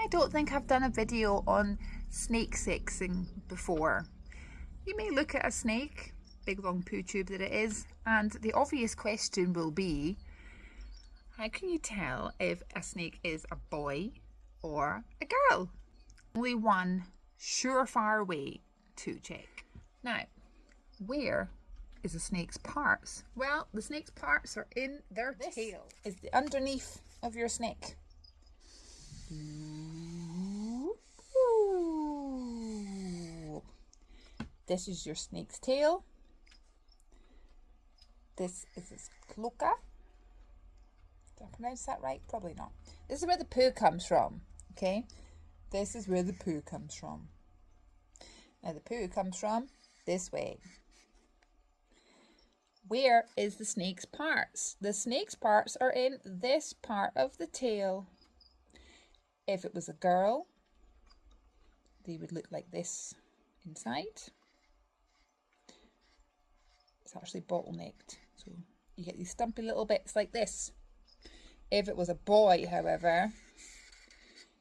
I don't think I've done a video on snake sexing before. You may look at a snake, big long poo tube that it is, and the obvious question will be, how can you tell if a snake is a boy or a girl? Only one surefire way to check. Now, where is a snake's parts? Well, the snake's parts are in their tail. Is the underneath of your snake. This is your snake's tail. This is its cloaca. Did I pronounce that right? Probably not. This is where the poo comes from. Okay? This is where the poo comes from. Now the poo comes from this way. Where is the snake's parts? The snake's parts are in this part of the tail. If it was a girl, they would look like this inside. It's actually bottlenecked, so you get these stumpy little bits like this. If it was a boy, however,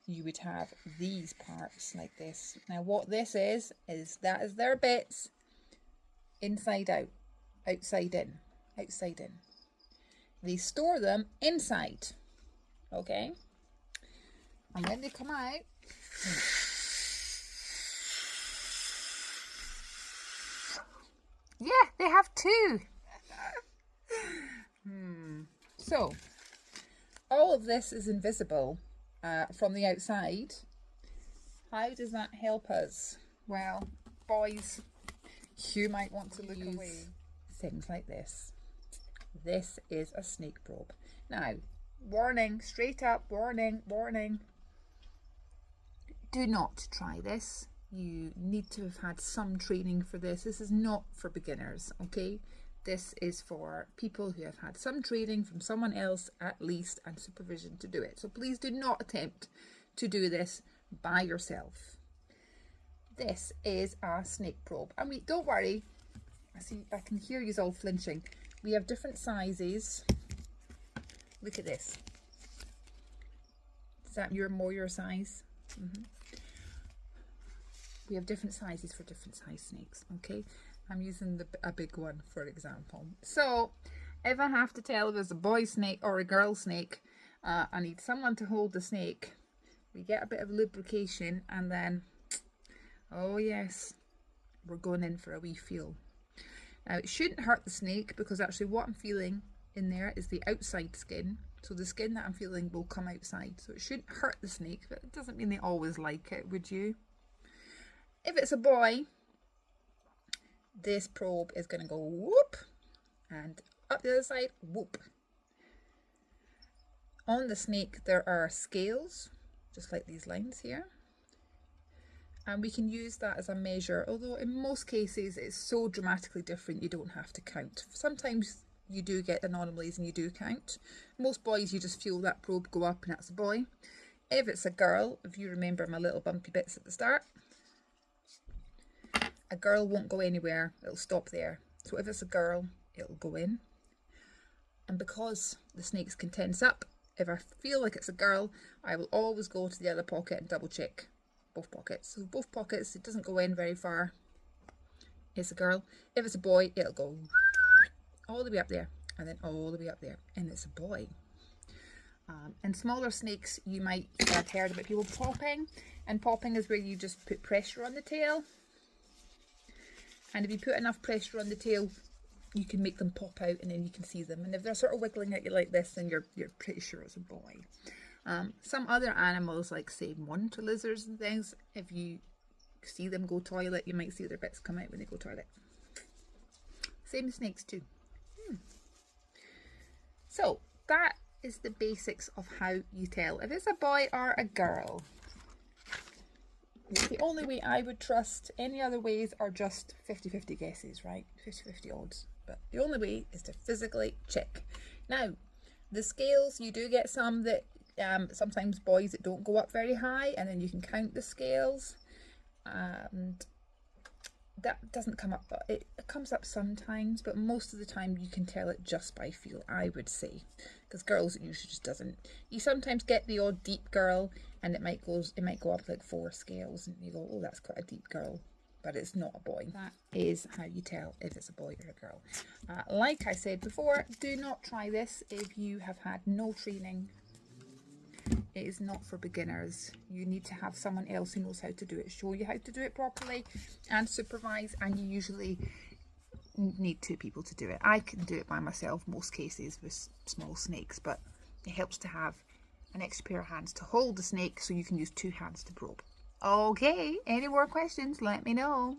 you would have these parts like this. Now what this is that is their bits inside out, outside in, outside in. They store them inside, okay? And when they come out, yeah, they have two. So, all of this is invisible from the outside. How does that help us? Well, boys, you might want to look away. Things like this. This is a snake probe. Now, warning, straight up, warning, warning. Do not try this. You need to have had some training for this. This is not for beginners, okay? This is for people who have had some training from someone else at least and supervision to do it. So please do not attempt to do this by yourself. This is a snake probe. And don't worry, I can hear you all flinching. We have different sizes. Look at this. Is that your size? We have different sizes for different size snakes, okay? I'm using a big one, for example. So, if I have to tell if it's a boy snake or a girl snake, I need someone to hold the snake. We get a bit of lubrication and then, oh yes, we're going in for a wee feel. Now, it shouldn't hurt the snake because actually what I'm feeling in there is the outside skin. So the skin that I'm feeling will come outside. So it shouldn't hurt the snake, but it doesn't mean they always like it, would you? If it's a boy, this probe is going to go whoop and up the other side, whoop. On the snake there are scales, just like these lines here. And we can use that as a measure, although in most cases it's so dramatically different you don't have to count. Sometimes you do get anomalies and you do count. Most boys, you just feel that probe go up and that's a boy. If it's a girl, if you remember my little bumpy bits at the start, a girl won't go anywhere, it'll stop there. So if it's a girl, it'll go in. And because the snakes can tense up, if I feel like it's a girl, I will always go to the other pocket and double check both pockets. So both pockets, it doesn't go in very far. It's a girl. If it's a boy, it'll go all the way up there and then all the way up there. And it's a boy. And smaller snakes, you might have heard about people popping. And popping is where you just put pressure on the tail. And if you put enough pressure on the tail, you can make them pop out and then you can see them. And if they're sort of wiggling at you like this, then you're pretty sure it's a boy. Some other animals, like say monitor lizards and things, if you see them go toilet, you might see their bits come out when they go toilet. Same as snakes too. So that is the basics of how you tell if it's a boy or a girl. It's the only way I would trust. Any other ways are just 50-50 guesses, right? 50-50 odds. But the only way is to physically check. Now, the scales, you do get some that sometimes boys that don't go up very high, and then you can count the scales. And that doesn't come up. It comes up sometimes, but most of the time you can tell it just by feel, I would say, because girls, it usually just doesn't. You sometimes get the odd deep girl, and it might go up like 4 scales, and you go, oh, that's quite a deep girl, but it's not a boy. That is how you tell if it's a boy or a girl. Like I said before, do not try this if you have had no training. It is not for beginners. You need to have someone else who knows how to do it, show you how to do it properly and supervise, and you usually need 2 people to do it. I can do it by myself most cases with small snakes, but it helps to have an extra pair of hands to hold the snake so you can use 2 hands to probe. Okay, any more questions, let me know.